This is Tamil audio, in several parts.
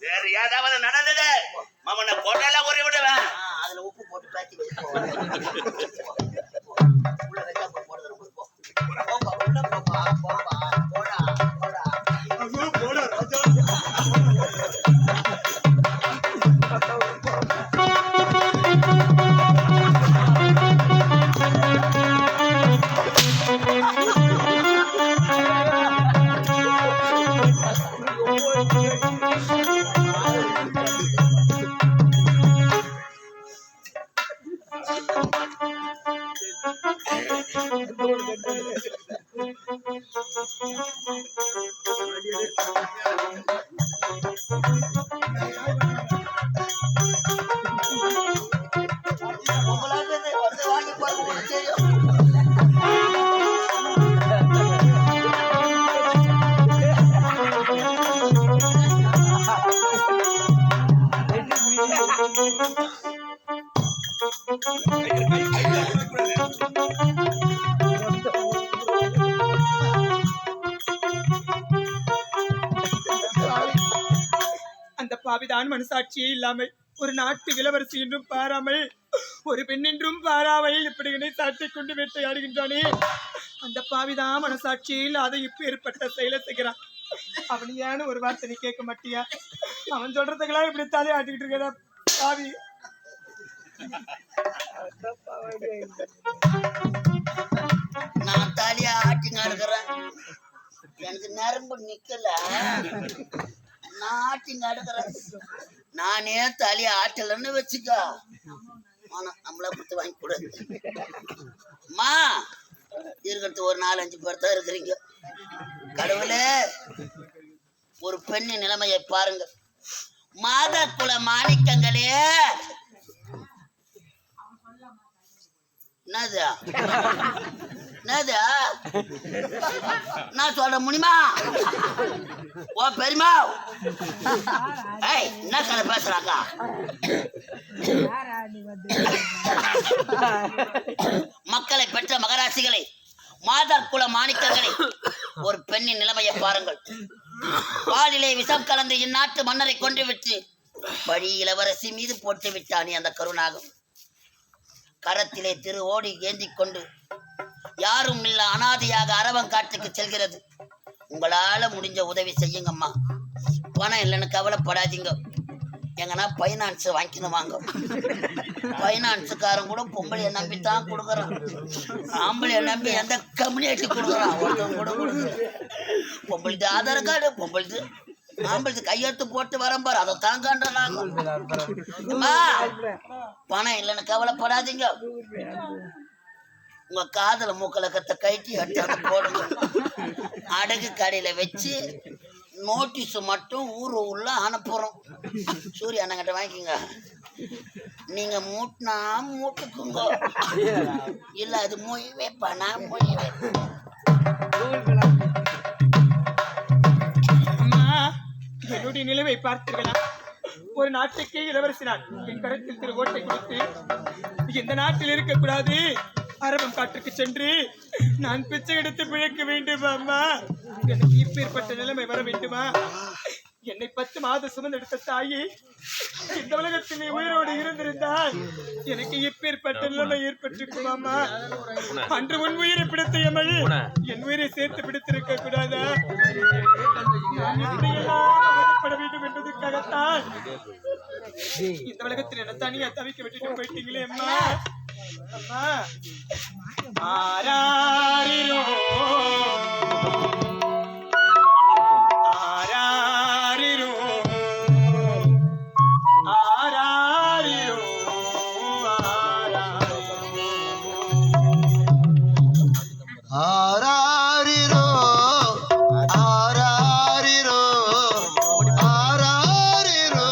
வேற ஏதாவது நடந்தது மாமனை கொட்டால ஒரு விடுவேன். அதுல உப்பு போட்டு பேச்சு அந்த பாவிதான் மனசாட்சியே இல்லாமல் ஒரு நாட்டு இளவரசி என்றும் பாராமல் ஒரு பெண் என்றும் பாராமல் இப்படி சாட்டி கொண்டு வேட்டையாடுகின்றானே அந்த பாவிதான் மனசாட்சியில் அதை இப்ப ஏற்பட்ட செயலை செய்கிறான். அவன் ஏன்னு ஒரு வார்த்தை நீ கேட்க மாட்டியா? அவன் சொல்றதுக்கெல்லாம் இப்படி தாலே ஆட்டிக்கிட்டு இருக்கிற பாவி. நான் தாலியா ஆட்டிங்க அடுக்கிறேன், எனக்கு நரம்பு நிக்கல, நான் ஆட்டிங்க அடுக்கிறேன். நானே தாலியா ஆட்டலன்னு வச்சுக்கா, ஆனா நம்மள கொடுத்து வாங்கி கொடு. அம்மா இருக்கிறது ஒரு 4-5 பேர் தான் இருக்கிறீங்க. கடவுளே ஒரு பெண்ணின் நிலைமையை பாருங்க. மாத குல மாணிக்கங்களே, என்னது என்னது நான் சொல்ற முடியுமா? ஓ பெரியமா, என்ன கதை பேசுறாக்கா? மக்களை பெற்ற மகராசிகளை, மாதர் குல மாணிக்கங்களை, ஒரு பெண்ணின் நிலைமையை பாருங்கள். பாலிலே விஷம் கலந்து இந்நாட்டு மன்னரை கொண்டு விட்டு பழி இளவரசி மீது போட்டு விட்டானே அந்த கருணாகம். கரத்திலே திரு ஓடி ஏந்தி கொண்டு யாரும் இல்ல அனாதையாக அரவங்காட்டுக்கு செல்கிறது. உங்களால முடிஞ்ச உதவி செய்யுங்கம்மா. பணம் இல்லைன்னு கவலைப்படாதீங்க, எங்கன்னா பைனான்ஸ் வாங்கிக்கணும் வாங்க. பைனான்ஸுக்காரன் கூட பொம்பளைய நம்பித்தான் கொடுக்குறான், ஆம்பளைய நம்பி எந்த கம்யூனிட்டி கொடுக்குறான் ஒருத்தவங்க கூட கொடுக்குறான். பொம்பளுக்கு ஆதார் கார்டு, பொம்பளுக்கு ஆம்பளுக்கு கையெழுத்து போட்டு வரம்பாரு, அதை தாங்கன்றாங்க. பணம் இல்லைன்னு கவலைப்படாதீங்க, உங்க காதல மூக்கலக்கத்தை கைட்டி அட்டாக போடுங்க. அடகு கடையில வச்சு நோட்டீஸ் மட்டும் ஊர் உள்ள அனுப்புறோம். சூரிய அண்ணங்கிட்ட வாங்கிக்கோங்க. நீங்க மூட்டினா மூட்டுக்குங்க, இல்ல அது மொழிவே பணா மொழிவே. என்னுடைய நிலைமை பார்த்தீர்களா? ஒரு நாட்டுக்கே இளவரசி நான் என் கருத்தில் திரு ஓட்டை கொடுத்து இந்த நாட்டில் இருக்கக்கூடாது, அரபம் காட்டுக்கு சென்று நான் பிச்சை எடுத்து பிழைக்க வேண்டும். அம்மா, எனக்கு இப்பேற்பட்ட நிலைமை வர வேண்டுமா? என்னை 10 மாதம் சுமந்தெடுத்த தாயே, இந்த உலகத்தில் உயிரோடு இருந்திருந்தால் எனக்கு இப்பேற்பட்ட நிலைமை ஏற்பட்டிருக்கும். அம்மா, அன்று உன் உயிரை பிடித்த எமழி என் உயிரை சேர்த்து பிடித்திருக்க கூடாதா? பட வேண்டும் என்பதற்காகத்தான் இந்த உலகத்தில் என்ன தனியா தவிக்க விட்டுட்டு போயிட்டீங்களே அம்மா. அம்மா ஆராரிரோ ஆராரிரோ ஆராரிரோ ஆராரிரோ ஆராரிரோ ஆராரிரோ.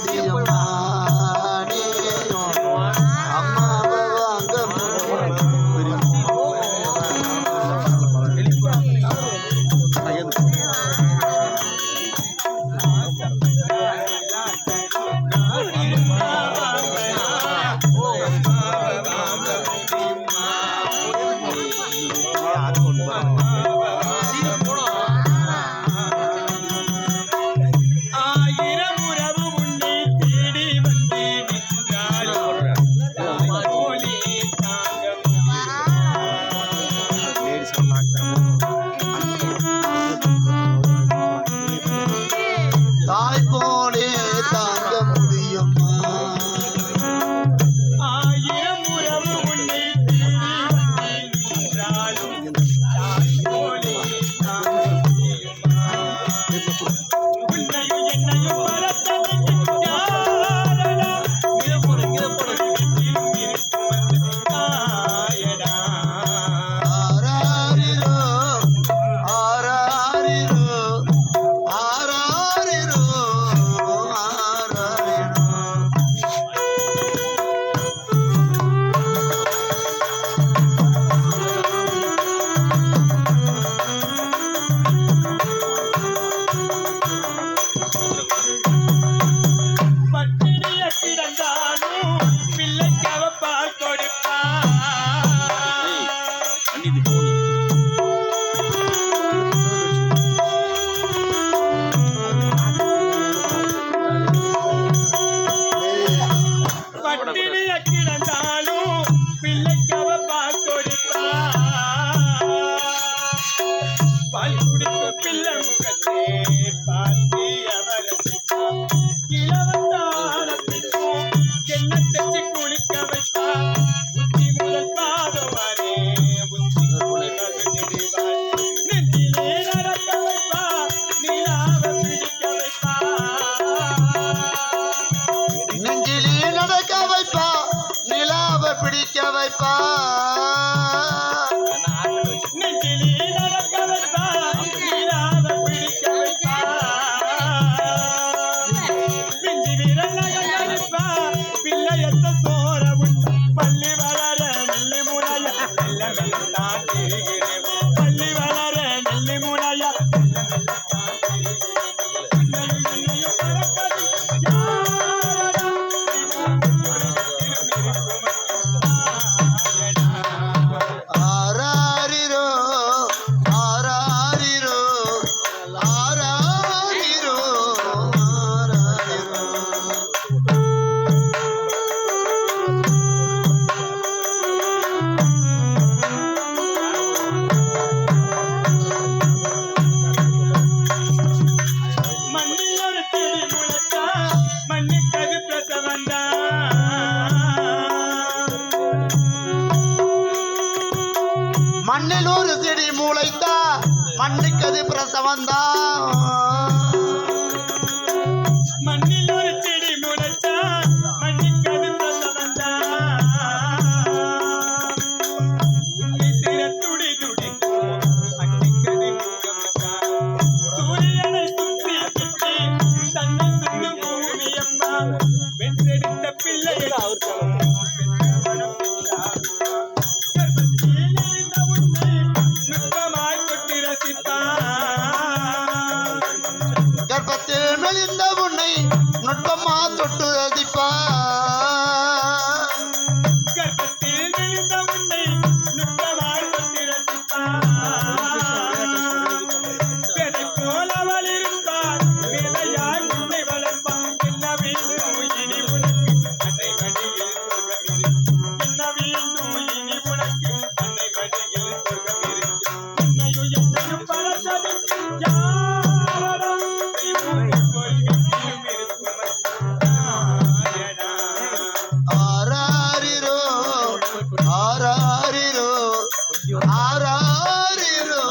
முடியுமா நீயும் அம்மாவை வாங்க தாய் போலே தாங்க முடியுமா ஆராரிரோ ஆராரிரோ ஆராரிரோ ஆராரிரோ பட்டினிய கிடந்தாலும் பிள்ளைக்காக பால் கொடுப்பா பட்டினிய கிடந்தாலும் பிள்ளைக்காக பால் கொடுப்பா பால் குடித்த பிள்ளை முகத்தே பார்த்து அவரசிப்பா இளவந்தாரத்திற்கும் என்ன தச்சு குளிக்க வைப்பா உச்சி முதல் பாதம் வரே உச்சி மகிழ்ந்திடுவாள் நெஞ்சிலே நடக்க வைப்பா நிலாவ பிடிக்க வைப்பா நெஞ்சிலே நடக்க வைப்பா நிலாவை பிடிக்க வைப்பா நெஞ்சிலே நடக்க வைப்பா நிலாவ பிடிக்க வைப்பா பிஞ்சி விரல் நகர்ப்பா பிள்ளையத்த சோற உண்டு பள்ளி வளர நெல்லி முனைய மெல்ல மெல்ல தான் திரிகிறேன் பள்ளி வளர நெல்லி முனைய மெல்ல மெல்ல தான் திரிகிறேன் என்னையும் என்னையும் பறப்பது யாரடா ஆராரிரோ ஆராரிரோ ஆராரிரோ ஆராரிரோ மண்ணில் ஒரு செடி முளைத்தா மண்ணுக்கது பிரசவந்தா மண்ணில் ஒரு செடி மூளைத்தா மண்ணுக்கு அது பிரசவந்தா மண்ணில் ஒரு செடி முளைத்தா மண்ணுக்கது பிரசவந்தா உன்னை சிற துடி துடிக்கும் அன்னைக்கது முகமதா சூரியனை சுற்றி சுற்றி தன்னை சுற்றும் பூமியம்மா வென்றெடுத்த பிள்ளையை கர்ப்பத்தில் மெலிந்த உன்னை நுட்பமா தொட்டு ரசிப்பா கர்ப்பத்தில் விழுந்த உன்னை நுட்பமாய் தொட்டு ரசிப்பார். பெதை போல் அவள் இருப்பார், விதையாய் உன்னை வளர்ப்பார். என்ன வேண்டும் இனி உனக்கு அன்னை மடியில் சொர்க்கம் இருக்கு. என்ன வேண்டும் இனி உனக்கு அன்னை மடியில் சொர்க்கம் இருக்கு. உன்னையும் என்னையும் படைத்தது யாரடா? தெய்வம் போல் வீட்டிலும் இருக்கும் நாயனா. ஆராரிரோ ஆராரிரோ ஆராரிரோ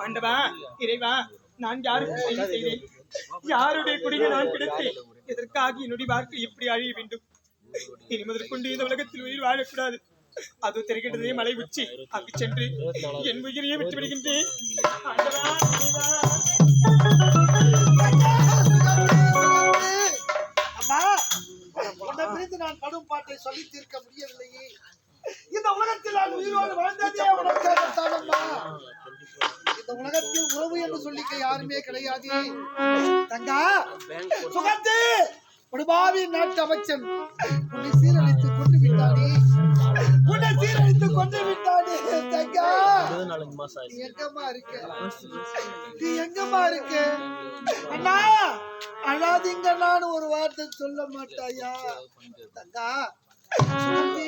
ஆண்டவா, இறைவா, நான் யாருக்கு செய்தி செய்தேன்? யாருடைய குடியை நான் கிடைத்தேன்? எதற்காக என்னுடைய வாழ்க்கை இப்படி அழிய வேண்டும்? இனி முதற்கொண்டு இந்த உலகத்தில் உயிர் வாழக்கூடாது. அது தெரிகின்றதே மலை உச்சி. அங்கு சென்று என் உயிரையே விட்டு விடுகின்றேன். ஆண்டவா, அம்மா, உன்னை பிரிந்து நான் படும் பாட்டை சொல்லி தீர்க்க முடியவில்லையே. இந்த உலகத்தில் நான் உயிரோடு வாழ்ந்ததே உனக்காகத்தானம்மா. இந்த உலகத்தில் உறவு என்று சொல்லிக்க யாருமே கிடையாது. தங்கா சுகத்து படுபாவி நாட்டு அமைச்சன் உன்னை சீரழித்து கொண்டு விட்டானே. உன்னை சீரழித்து கொண்டு விட்டானே. தங்கா, நீ எங்கம்மா இருக்க? நீ எங்கம்மா இருக்க? அண்ணா, அழாதீங்க. நான் ஒரு வார்த்தை சொல்ல மாட்டாயா? தங்கா சுகந்தி,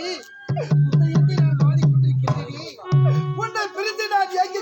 உன்னை எண்ணி நான் வாடிக்கொண்டிருக்கிறேன். உன்னை பிரிந்து நான் எங்கே